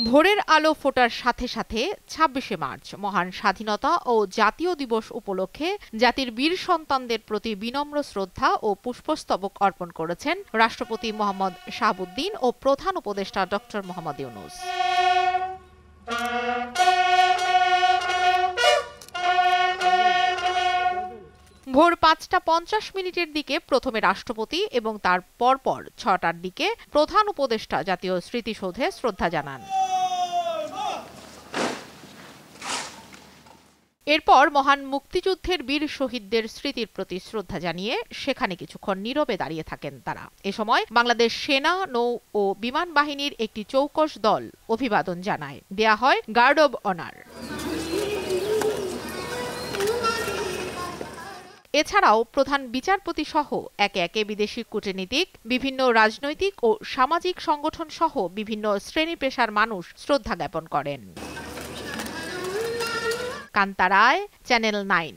ভোরের আলো ফোটার সাথে সাথে ২৬শে মার্চ মহান স্বাধীনতা ও জাতীয় দিবস উপলক্ষে জাতির বীর সন্তানদের প্রতি বিনম্র শ্রদ্ধা ও পুষ্পস্তবক অর্পণ করেছেন রাষ্ট্রপতি মোহাম্মদ শাহাবুদ্দিন ও প্রধান উপদেষ্টা ড. মোহাম্মদ ইউনূস। ভোর ৫টা ৫০ দিকে প্রথমে রাষ্ট্রপতি এবং তার পরপর ৬টার দিকে প্রধান উপদেষ্টা জাতীয় স্মৃতিসৌধে শ্রদ্ধা জানান। এরপর মহান মুক্তিযুদ্ধের বীর শহীদদের স্মৃতির প্রতি শ্রদ্ধা জানিয়ে সেখানে কিছুক্ষণ নীরবে দাঁড়িয়ে থাকেন তারা। এ সময় বাংলাদেশ সেনা, নৌ ও বিমান বাহিনীর একটি চৌকস দল অভিবাদন জানায়। দেয়া হয় গার্ড অব অনার। এছাড়াও প্রধান বিচারপতি সহ একে একে বিদেশি কূটনীতিক, বিভিন্ন রাজনৈতিক ও সামাজিক সংগঠন সহ বিভিন্ন শ্রেণী পেশার মানুষ শ্রদ্ধা জ্ঞাপন করেন। কান্তা রায়, চ্যানেল 9।